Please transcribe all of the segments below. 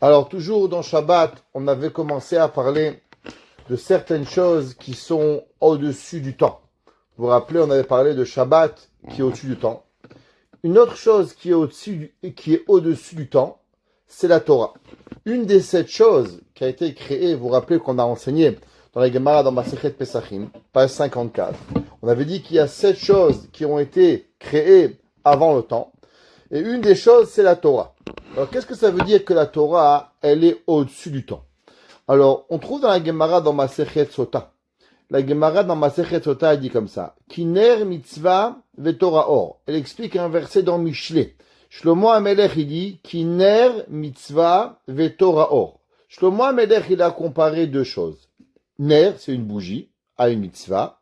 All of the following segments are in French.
Alors, toujours dans Shabbat, on avait commencé à parler de certaines choses qui sont au-dessus du temps. Vous vous rappelez, on avait parlé de Shabbat qui est au-dessus du temps. Une autre chose qui est au-dessus du temps, c'est la Torah. Une des 7 choses qui a été créée, vous vous rappelez qu'on a enseigné dans la Gemara dans Masechet Pesachim, page 54. On avait dit qu'il y a 7 choses qui ont été créées avant le temps. Et une des choses, c'est la Torah. Alors, qu'est-ce que ça veut dire que la Torah, elle est au-dessus du temps? Alors, on trouve dans la Gemara dans Masechet Sota. La Gemara dans Masechet Sota, elle dit comme ça. Kiner mitzvah veTorah or. Elle explique un verset dans Mishlé. Shlomo HaMelech, il dit, Kiner mitzvah veTorah or. Shlomo HaMelech, il a comparé 2 choses. Ner, c'est une bougie, à une mitzvah.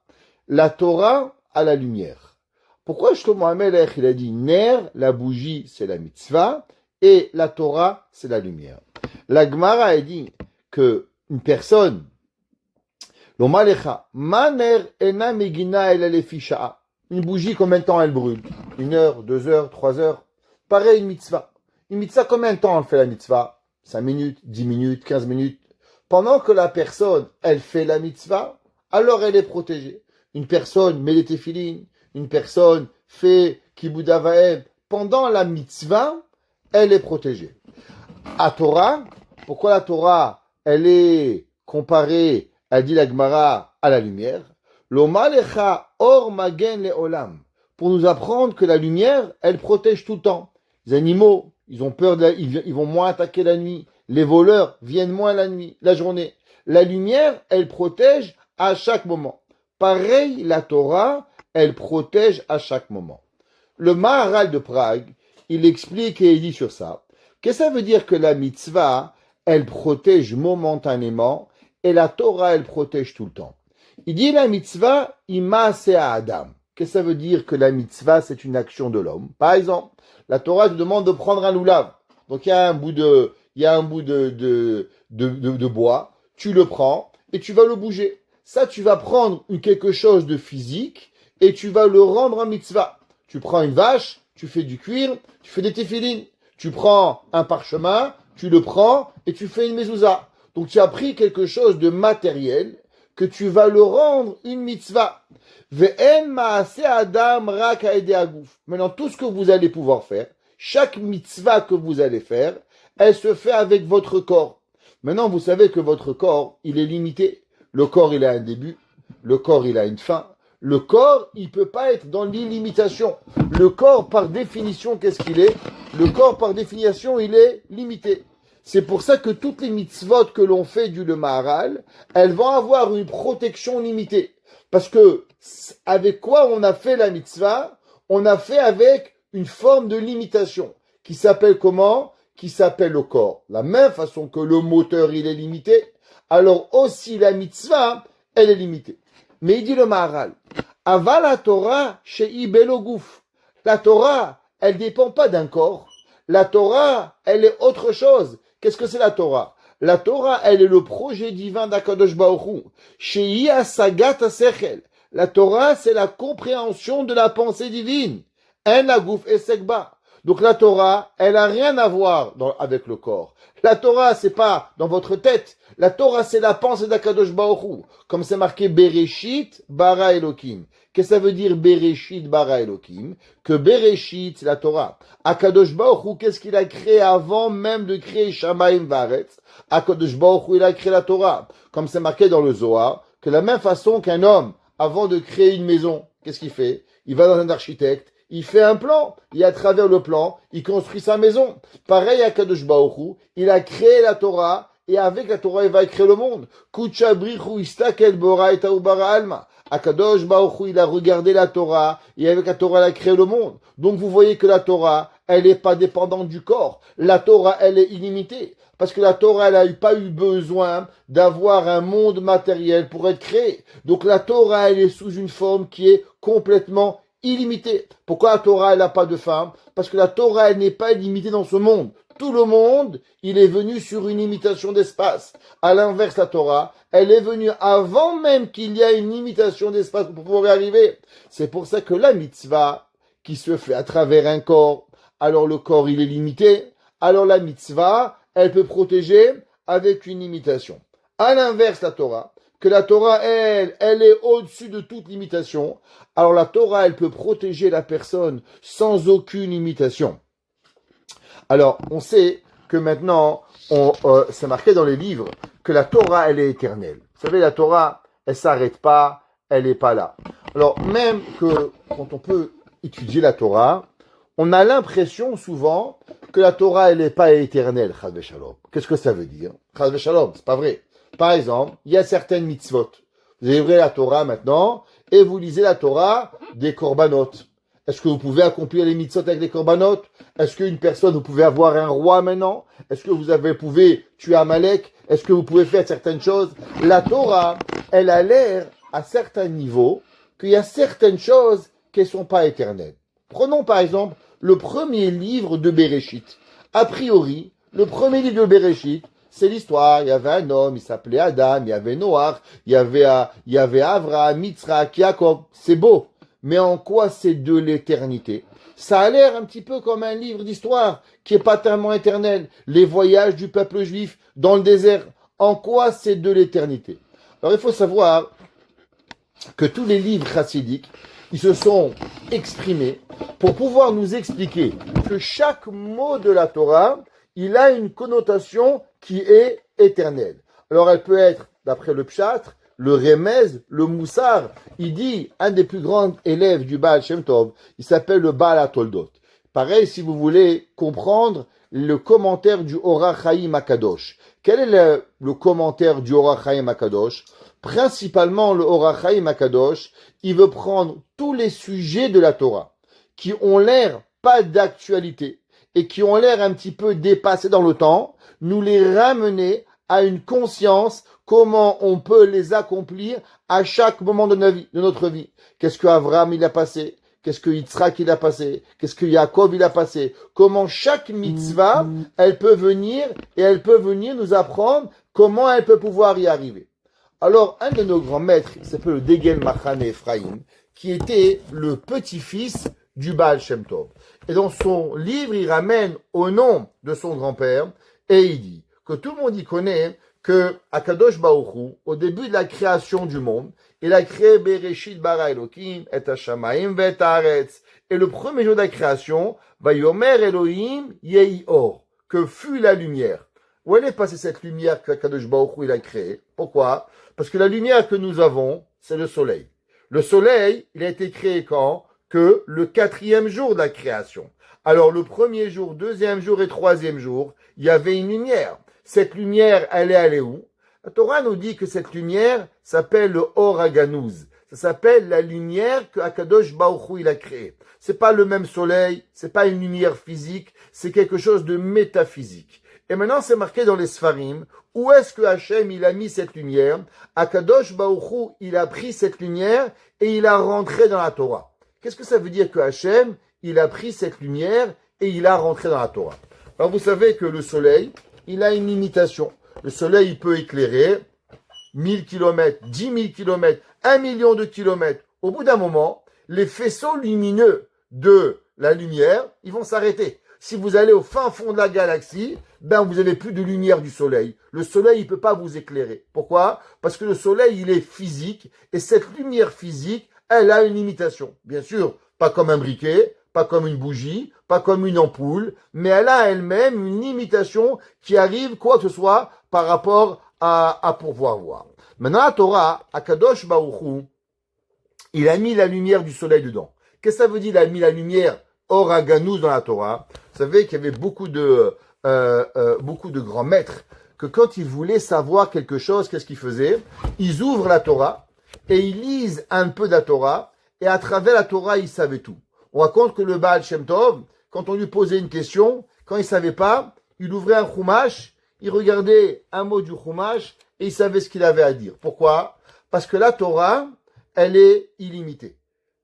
La Torah, à la lumière. Pourquoi Shlomo HaMelech, il a dit Ner, la bougie, c'est la mitzvah, et la Torah, c'est la lumière. La Gemara a dit que une personne, l'omalecha, maner ena megina el alefisha. Une bougie, combien de temps elle brûle? 1 heure, 2 heures, 3 heures. Pareil, une mitzvah. Une mitzvah, combien de temps elle fait la mitzvah? 5 minutes, 10 minutes, 15 minutes. Pendant que la personne, elle fait la mitzvah, alors elle est protégée. Une personne met les téphilines, une personne fait kibud avaim. Pendant la mitzvah, elle est protégée. À Torah, pourquoi la Torah, elle est comparée, elle dit la Gemara, à la lumière? L'oma lecha or magen leolam. Pour nous apprendre que la lumière, elle protège tout le temps. Les animaux, ils ont peur, ils vont moins attaquer la nuit. Les voleurs viennent moins la nuit, la journée. La lumière, elle protège à chaque moment. Pareil, la Torah, elle protège à chaque moment. Le Maharal de Prague, il explique et il dit sur ça, qu'est-ce que ça veut dire que la mitzvah, elle protège momentanément, et la Torah, elle protège tout le temps. Il dit la mitzvah, ima se Adam. Qu'est-ce que ça veut dire que la mitzvah, c'est une action de l'homme? Par exemple, la Torah te demande de prendre un loulav. Donc il y a un bout de bois, tu le prends et tu vas le bouger. Ça, tu vas prendre quelque chose de physique et tu vas le rendre en mitzvah. Tu prends une vache, tu fais du cuir, tu fais des téphilines. Tu prends un parchemin, tu le prends et tu fais une mezouza. Donc tu as pris quelque chose de matériel que tu vas le rendre une mitzvah. Ve'en ma'ase adam rak ha'edei haguf. Maintenant, tout ce que vous allez pouvoir faire, chaque mitzvah que vous allez faire, elle se fait avec votre corps. Maintenant, vous savez que votre corps, il est limité. Le corps, il a un début. Le corps, il a une fin. Le corps, il peut pas être dans l'illimitation. Le corps, par définition, qu'est-ce qu'il est? Le corps, par définition, il est limité. C'est pour ça que toutes les mitzvot que l'on fait du le Maharal, elles vont avoir une protection limitée. Parce que, avec quoi on a fait la mitzvah? On a fait avec une forme de limitation. Qui s'appelle comment? Qui s'appelle le corps. La même façon que le moteur, il est limité, alors aussi la mitzvah, elle est limitée. Mais il dit le Maharal, Aval la Torah shei belo guf. La Torah, elle dépend pas d'un corps. La Torah, elle est autre chose. Qu'est-ce que c'est la Torah? La Torah, elle est le projet divin d'Akadosh Baruch Hu. Shei asagat asechel. La Torah, c'est la compréhension de la pensée divine. En la guf esekba. Donc la Torah, elle a rien à voir avec le corps. La Torah, c'est pas dans votre tête. La Torah, c'est la pensée d'Akadosh Baruch Hu. Comme c'est marqué Bereshit bara Elokim. Qu'est-ce que ça veut dire Bereshit bara Elokim? Que Bereshit, c'est la Torah. Akadosh Baruch Hu, qu'est-ce qu'il a créé avant même de créer Shamayim Varetz? Akadosh Baruch Hu, il a créé la Torah. Comme c'est marqué dans le Zohar, que de la même façon qu'un homme, avant de créer une maison, qu'est-ce qu'il fait? Il va dans un architecte, il fait un plan, et à travers le plan, il construit sa maison. Pareil à Kadosh Baruch Hu, il a créé la Torah, et avec la Torah, il va créer le monde. Kuchabrichu istakel bora et bara alma. Akadosh Baruch Hu, il a regardé la Torah, et avec la Torah, il a créé le monde. Donc vous voyez que la Torah, elle n'est pas dépendante du corps. La Torah, elle est illimitée. Parce que la Torah, elle n'a pas eu besoin d'avoir un monde matériel pour être créée. Donc la Torah, elle est sous une forme qui est complètement illimitée. Pourquoi la Torah, elle n'a pas de fin? Parce que la Torah, elle n'est pas limitée dans ce monde. Tout le monde, il est venu sur une limitation d'espace. À l'inverse, la Torah, elle est venue avant même qu'il y ait une limitation d'espace pour pouvoir y arriver. C'est pour ça que la mitzvah, qui se fait à travers un corps, alors le corps, il est limité. Alors la mitzvah, elle peut protéger avec une limitation. À l'inverse, la Torah, que la Torah, elle est au-dessus de toute limitation. Alors la Torah, elle peut protéger la personne sans aucune limitation. Alors, on sait que maintenant, c'est marqué dans les livres que la Torah, elle est éternelle. Vous savez, la Torah, elle s'arrête pas, elle n'est pas là. Alors, même que quand on peut étudier la Torah, on a l'impression souvent que la Torah, elle n'est pas éternelle, Chas v'Shalom. Qu'est-ce que ça veut dire? Chas v'Shalom, c'est pas vrai. Par exemple, il y a certaines mitzvot. Vous ouvrez la Torah maintenant et vous lisez la Torah des korbanot. Est-ce que vous pouvez accomplir les mitzvot avec les korbanot? Est-ce qu'une personne, vous pouvez avoir un roi maintenant? Est-ce que vous pouvez tuer Amalek? Est-ce que vous pouvez faire certaines choses? La Torah, elle a l'air, à certains niveaux, qu'il y a certaines choses qui ne sont pas éternelles. Prenons par exemple le premier livre de Bereshit. A priori, le premier livre de Bereshit, c'est l'histoire. Il y avait un homme, il s'appelait Adam, il y avait Noach, il y avait Avraham, Yitzhak, Jacob. C'est beau. Mais en quoi c'est de l'éternité? Ça a l'air un petit peu comme un livre d'histoire qui est pas tellement éternel. Les voyages du peuple juif dans le désert. En quoi c'est de l'éternité? Alors il faut savoir que tous les livres chassidiques, ils se sont exprimés pour pouvoir nous expliquer que chaque mot de la Torah, il a une connotation qui est éternelle. Alors elle peut être, d'après le Pshat, le Remez, le Moussar. Il dit, un des plus grands élèves du Baal Shem Tov, il s'appelle le Baal HaToldot. Pareil, si vous voulez comprendre le commentaire du Orach Chaim HaKadosh. Quel est le commentaire du Orach Chaim HaKadosh? Principalement, le Orach Chaim HaKadosh, il veut prendre tous les sujets de la Torah qui ont l'air pas d'actualité et qui ont l'air un petit peu dépassés dans le temps, nous les ramener à une conscience comment on peut les accomplir à chaque moment de notre vie. Qu'est-ce que Avraham il a passé? Qu'est-ce que Yitzhak il a passé? Qu'est-ce que Yaakov il a passé? Comment chaque mitzvah, elle peut venir et elle peut venir nous apprendre comment elle peut pouvoir y arriver. Alors, un de nos grands maîtres, il s'appelle le Degel Machane Ephraim, qui était le petit-fils du Baal Shem Tov. Et dans son livre, il ramène au nom de son grand-père et il dit que tout le monde y connaît que Akadosh Baruch Hu, au début de la création du monde, il a créé Bereshit bara Elohim et Hashamayim ve Haaretz. Et le premier jour de la création, Vayomer Elohim yehi or, que fut la lumière. Où elle est passée cette lumière que Akadosh Baruch Hu il a créée? Pourquoi? Parce que la lumière que nous avons, c'est le soleil. Le soleil, il a été créé quand? Que le 4e jour de la création. Alors le premier jour, 2e jour et 3e jour, il y avait une lumière. Cette lumière, elle est allée où? La Torah nous dit que cette lumière s'appelle le Or HaGanuz. Ça s'appelle la lumière que Akadosh Baruch Hu il a créée. C'est pas le même soleil, c'est pas une lumière physique, c'est quelque chose de métaphysique. Et maintenant, c'est marqué dans les Sfarim, où est-ce que Hachem il a mis cette lumière? Akadosh Baruch Hu, il a pris cette lumière et il a rentré dans la Torah. Qu'est-ce que ça veut dire que Hachem, il a pris cette lumière et il a rentré dans la Torah? Alors vous savez que le soleil, il a une limitation. Le soleil, il peut éclairer 1000 km, 10 000 km, 1 million de kilomètres. Au bout d'un moment, les faisceaux lumineux de la lumière, ils vont s'arrêter. Si vous allez au fin fond de la galaxie, ben vous n'avez plus de lumière du soleil. Le soleil, il peut pas vous éclairer. Pourquoi? Parce que le soleil, il est physique et cette lumière physique, elle a une limitation. Bien sûr, pas comme un briquet, pas comme une bougie, pas comme une ampoule, mais elle a elle-même une limitation qui arrive, quoi que ce soit, par rapport à pouvoir voir. Maintenant, la Torah, Akadosh Baruch Hu, il a mis la lumière du soleil dedans. Qu'est-ce que ça veut dire, il a mis la lumière Or HaGanuz dans la Torah? Vous savez qu'il y avait beaucoup de grands maîtres que quand ils voulaient savoir quelque chose, qu'est-ce qu'ils faisaient? Ils ouvrent la Torah et ils lisent un peu de la Torah et à travers la Torah, ils savaient tout. On raconte que le Baal Shem Tov, quand on lui posait une question, quand il savait pas, il ouvrait un chumash, il regardait un mot du chumash et il savait ce qu'il avait à dire. Pourquoi? Parce que la Torah, elle est illimitée.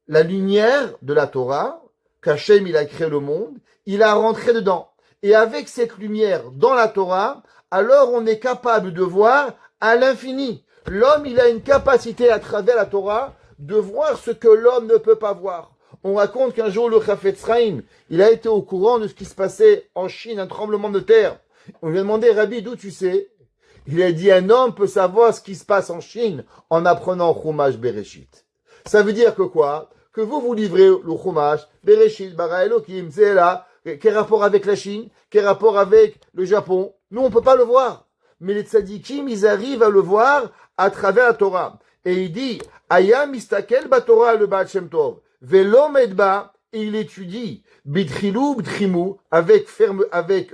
La lumière de la Torah, qu'Hachem il a créé le monde, il a rentré dedans. Et avec cette lumière dans la Torah, alors on est capable de voir à l'infini. L'homme, il a une capacité à travers la Torah de voir ce que l'homme ne peut pas voir. On raconte qu'un jour, le Chafetz Chaim, il a été au courant de ce qui se passait en Chine, un tremblement de terre. On lui a demandé, Rabbi, d'où tu sais? Il a dit, un homme peut savoir ce qui se passe en Chine en apprenant Chumash Bereshit. Ça veut dire que quoi? Que vous livrez le Chumash Bereshit, Bara Elohim, c'est là, quel rapport avec la Chine? Quel rapport avec le Japon? Nous, on peut pas le voir. Mais les tzadikim, ils arrivent à le voir à travers la Torah. Et il dit, Aya mistakel baTorah le Baal Shem Tov, velo medba, et il étudie, bitrilou, b'trimu, avec ferme, avec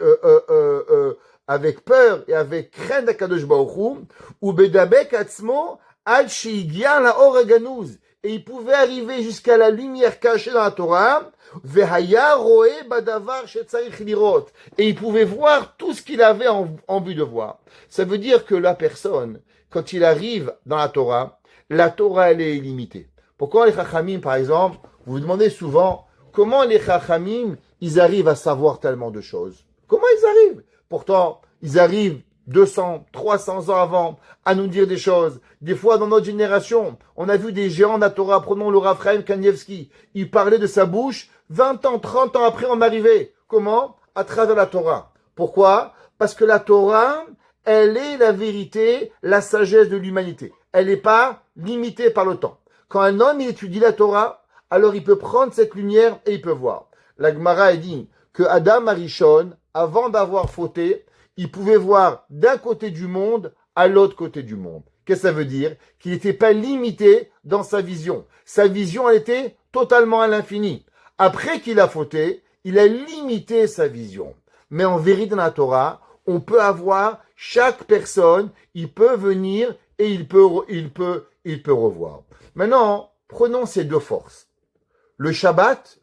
peur et avec crainte d'Akadosh Baruch Hu, ou bedabek atzmo, ad she'igia la or haganuz. Et il pouvait arriver jusqu'à la lumière cachée dans la Torah, vehaya roe badavar shetzarich lirot. Et il pouvait voir tout ce qu'il avait envie de voir. Ça veut dire que la personne, quand il arrive dans la Torah, elle est illimitée. Pourquoi les Chachamim, par exemple, vous vous demandez souvent, comment les Chachamim, ils arrivent à savoir tellement de choses? Comment ils arrivent? Pourtant, ils arrivent 200, 300 ans avant à nous dire des choses. Des fois, dans notre génération, on a vu des géants de la Torah, prenons le Rav Chaim Kanievski, il parlait de sa bouche, 20 ans, 30 ans après, on arrivait. Comment? À travers la Torah. Pourquoi? Parce que la Torah, elle est la vérité, la sagesse de l'humanité. Elle n'est pas limitée par le temps. Quand un homme étudie la Torah, alors il peut prendre cette lumière et il peut voir. La Gemara dit que Adam Arishon, avant d'avoir fauté, il pouvait voir d'un côté du monde à l'autre côté du monde. Qu'est-ce que ça veut dire? Qu'il n'était pas limité dans sa vision. Sa vision, elle était totalement à l'infini. Après qu'il a fauté, il a limité sa vision. Mais en vérité, dans la Torah, on peut avoir chaque personne, il peut venir et il peut revoir. Maintenant, prenons ces deux forces. Le Shabbat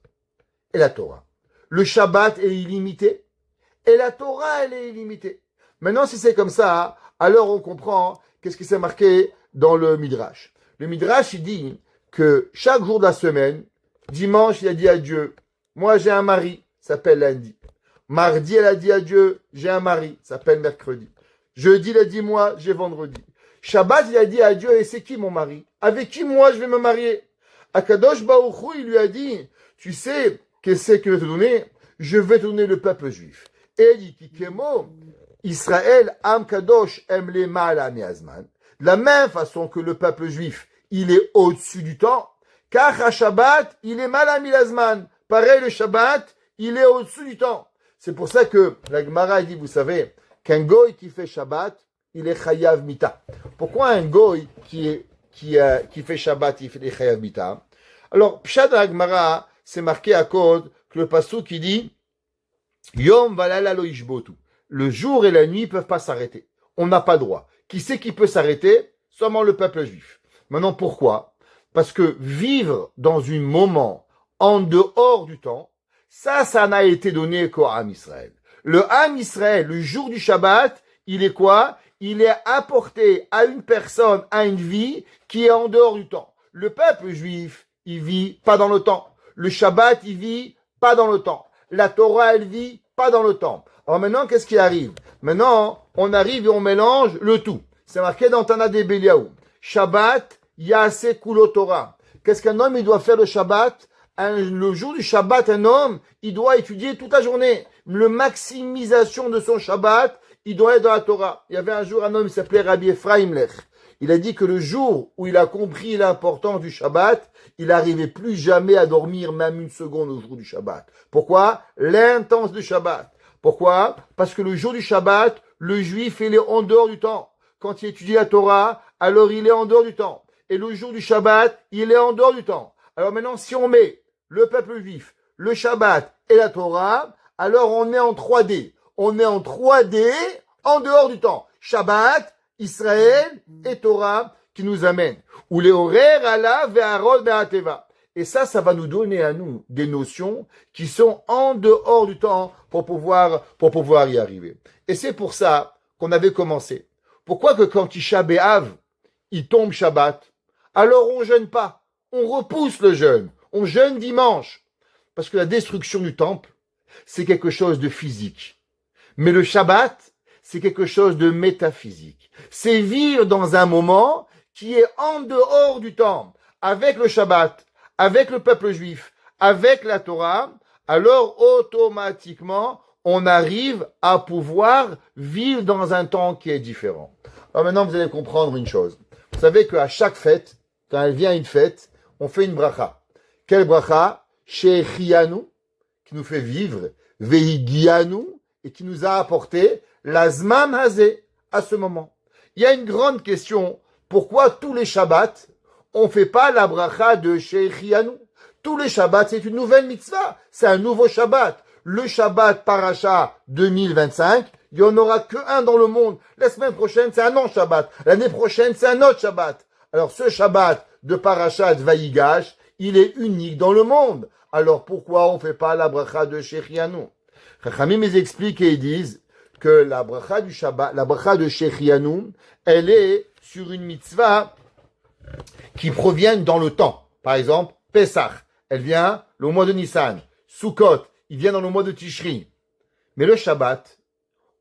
et la Torah. Le Shabbat est illimité et la Torah, elle est illimitée. Maintenant, si c'est comme ça, alors on comprend qu'est-ce qui s'est marqué dans le Midrash. Le Midrash, il dit que chaque jour de la semaine, dimanche, il a dit à Dieu, moi j'ai un mari, s'appelle lundi. Mardi, elle a dit à Dieu, j'ai un mari, s'appelle mercredi. Jeudi, il a dit, moi, j'ai vendredi. Shabbat, il a dit à Dieu, et c'est qui mon mari? Avec qui moi je vais me marier? Akadosh Baruch Hu, il lui a dit, tu sais, qu'est-ce que je vais te donner? Je vais te donner le peuple juif. Et il dit, Kikemo, Israël, Am Kadosh, Emle Ma'ala Miazman. De la même façon que le peuple juif, il est au-dessus du temps, car à Shabbat, il est Ma'ala Miazman. Pareil, le Shabbat, il est au-dessus du temps. C'est pour ça que la Gemara dit, vous savez, qu'un goy qui fait Shabbat, il est chayav mita. Pourquoi un goy qui fait Shabbat, il est chayav mita? Alors, Pshat la Gemara, c'est marqué à code que le pasuk qui dit Yom valala lo ishbotu. Le jour et la nuit peuvent pas s'arrêter. On n'a pas le droit. Qui c'est qui peut s'arrêter? Seulement le peuple juif. Maintenant, pourquoi? Parce que vivre dans un moment en dehors du temps, ça n'a été donné qu'au Ham Israël. Le Ham Israël, le jour du Shabbat, il est quoi? Il est apporté à une personne, à une vie qui est en dehors du temps. Le peuple juif, il vit pas dans le temps. Le Shabbat, il vit pas dans le temps. La Torah, elle vit pas dans le temps. Alors maintenant, qu'est-ce qui arrive? Maintenant, on arrive et on mélange le tout. C'est marqué dans Tana de Beliaou. Shabbat, Yaseh Kulo Torah. Qu'est-ce qu'un homme, il doit faire le Shabbat? Le jour du Shabbat, un homme, il doit étudier toute la journée. Le maximisation de son Shabbat, il doit être dans la Torah. Il y avait un jour un homme, il s'appelait Rabbi Ephraim Lech. Il a dit que le jour où il a compris l'importance du Shabbat, il n'arrivait plus jamais à dormir même une seconde au jour du Shabbat. Pourquoi? L'intensité du Shabbat. Pourquoi? Parce que le jour du Shabbat, le juif, il est en dehors du temps. Quand il étudie la Torah, alors il est en dehors du temps. Et le jour du Shabbat, il est en dehors du temps. Alors maintenant, si on met le peuple juif, le Shabbat et la Torah, alors on est en 3D. On est en 3D en dehors du temps. Shabbat, Israël et Torah qui nous amènent. Ou les horaires Allah ve'arod be'ateva. Et ça va nous donner à nous des notions qui sont en dehors du temps pour pouvoir y arriver. Et c'est pour ça qu'on avait commencé. Pourquoi que quand Tisha B'Av, il tombe Shabbat, alors on jeûne pas. On repousse le jeûne. On jeûne dimanche. Parce que la destruction du temple, c'est quelque chose de physique. Mais le Shabbat, c'est quelque chose de métaphysique. C'est vivre dans un moment qui est en dehors du temps. Avec le Shabbat, avec le peuple juif, avec la Torah, alors automatiquement, on arrive à pouvoir vivre dans un temps qui est différent. Alors maintenant, vous allez comprendre une chose. Vous savez qu'à chaque fête, quand elle vient une fête, on fait une bracha. Quelle bracha? Shechianu, qui nous fait vivre, Vehigianu, et qui nous a apporté l'Azman Hazé, à ce moment. Il y a une grande question. Pourquoi tous les Shabbats, on ne fait pas la bracha de Shechianu? Tous les Shabbats, c'est une nouvelle mitzvah. C'est un nouveau Shabbat. Le Shabbat Paracha 2025, il n'y en aura qu'un dans le monde. La semaine prochaine, c'est un autre Shabbat. L'année prochaine, c'est un autre Shabbat. Alors, ce Shabbat de Parashat Vayigash, il est unique dans le monde. Alors, pourquoi on ne fait pas la bracha de Shechianu? Chachamim, ils expliquent et ils disent que la bracha du Shabbat, la bracha de Shechianu, elle est sur une mitzvah qui provient dans le temps. Par exemple, Pesach, elle vient le mois de Nissan. Sukkot, il vient dans le mois de Tishri. Mais le Shabbat,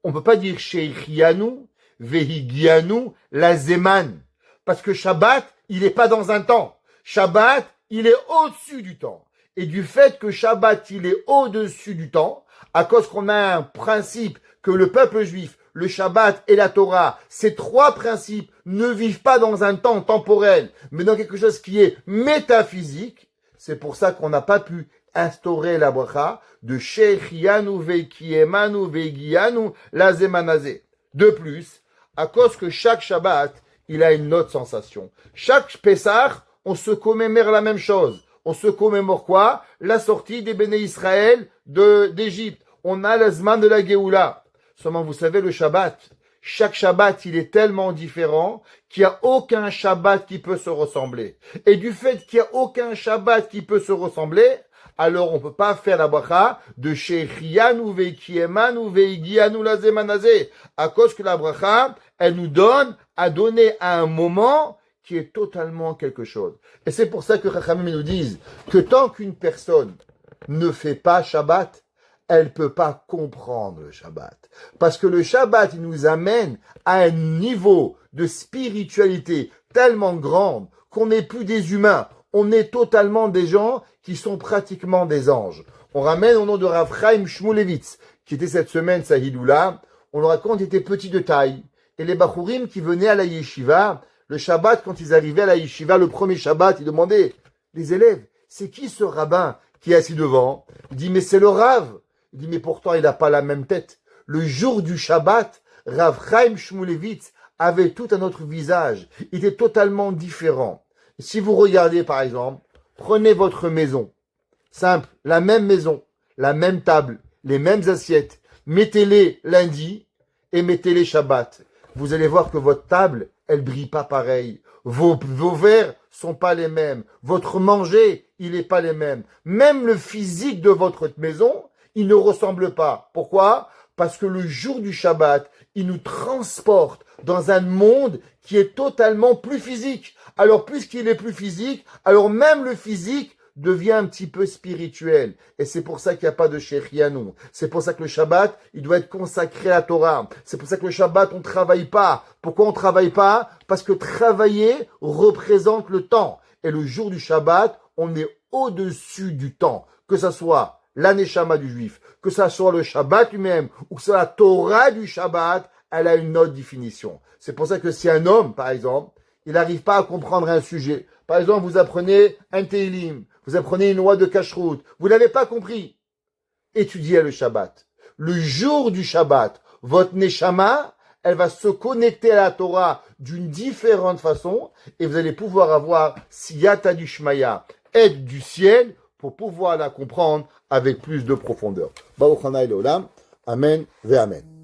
on ne peut pas dire Shechianu, Vehigianu, Lazeman. Parce que Shabbat, il n'est pas dans un temps. Shabbat, il est au-dessus du temps. Et du fait que Shabbat, il est au-dessus du temps, à cause qu'on a un principe que le peuple juif, le Shabbat et la Torah, ces trois principes ne vivent pas dans un temps temporel, mais dans quelque chose qui est métaphysique, c'est pour ça qu'on n'a pas pu instaurer la bracha de Shechianu Vekiemanu Vegianu Lazemanazé. De plus, à cause que chaque Shabbat, il a une autre sensation. Chaque Pessah, on se commémore la même chose. On se commémore quoi? La sortie des Béné Israël d'Égypte. On a l'azman de la Géoula. Seulement, vous savez, le Shabbat, chaque Shabbat, il est tellement différent qu'il n'y a aucun Shabbat qui peut se ressembler. Et du fait qu'il n'y a aucun Shabbat qui peut se ressembler, alors on ne peut pas faire la bracha de Shechianu Vekiemanu Veigianu Lazemanazé. À cause que la bracha, elle nous donne à donner à un moment qui est totalement quelque chose. Et c'est pour ça que Chachamim nous disent que tant qu'une personne ne fait pas Shabbat, elle ne peut pas comprendre le Shabbat. Parce que le Shabbat, il nous amène à un niveau de spiritualité tellement grand qu'on n'est plus des humains. On est totalement des gens qui sont pratiquement des anges. On ramène au nom de Rav Chaim Shmulevitz, qui était cette semaine sa Hidoula. On le raconte, il était petit de taille. Et les Bachurim qui venaient à la yeshiva, le Shabbat, quand ils arrivaient à la yeshiva, le premier Shabbat, ils demandaient, les élèves, c'est qui ce rabbin qui est assis devant? Il dit, mais c'est le Rav. Il dit, mais pourtant, il n'a pas la même tête. Le jour du Shabbat, Rav Chaim Shmulevitz avait tout un autre visage. Il était totalement différent. Si vous regardez, par exemple, prenez votre maison. Simple, la même maison, la même table, les mêmes assiettes. Mettez-les lundi et mettez-les Shabbat. Vous allez voir que votre table, elle brille pas pareil. Vos verres sont pas les mêmes. Votre manger, il est pas les mêmes. Même le physique de votre maison, il ne ressemble pas. Pourquoi? Parce que le jour du Shabbat, il nous transporte dans un monde qui est totalement plus physique. Alors, puisqu'il est plus physique, alors même le physique devient un petit peu spirituel. Et c'est pour ça qu'il n'y a pas de Shechianu. C'est pour ça que le Shabbat, il doit être consacré à la Torah. C'est pour ça que le Shabbat, on ne travaille pas. Pourquoi on ne travaille pas? Parce que travailler représente le temps. Et le jour du Shabbat, on est au-dessus du temps. Que ça soit l'aneshama du juif, que ça soit le Shabbat lui-même, ou que ce soit la Torah du Shabbat, elle a une autre définition. C'est pour ça que si un homme, par exemple, il n'arrive pas à comprendre un sujet, par exemple, vous apprenez un Teilim, vous apprenez une loi de Kashrut, vous n'avez pas compris, étudiez le Shabbat. Le jour du Shabbat, votre Neshama, elle va se connecter à la Torah d'une différente façon, et vous allez pouvoir avoir Siyata du Shmaya, aide du ciel, pour pouvoir la comprendre avec plus de profondeur. Baruch Hanai Leolam. Amen ve Amen.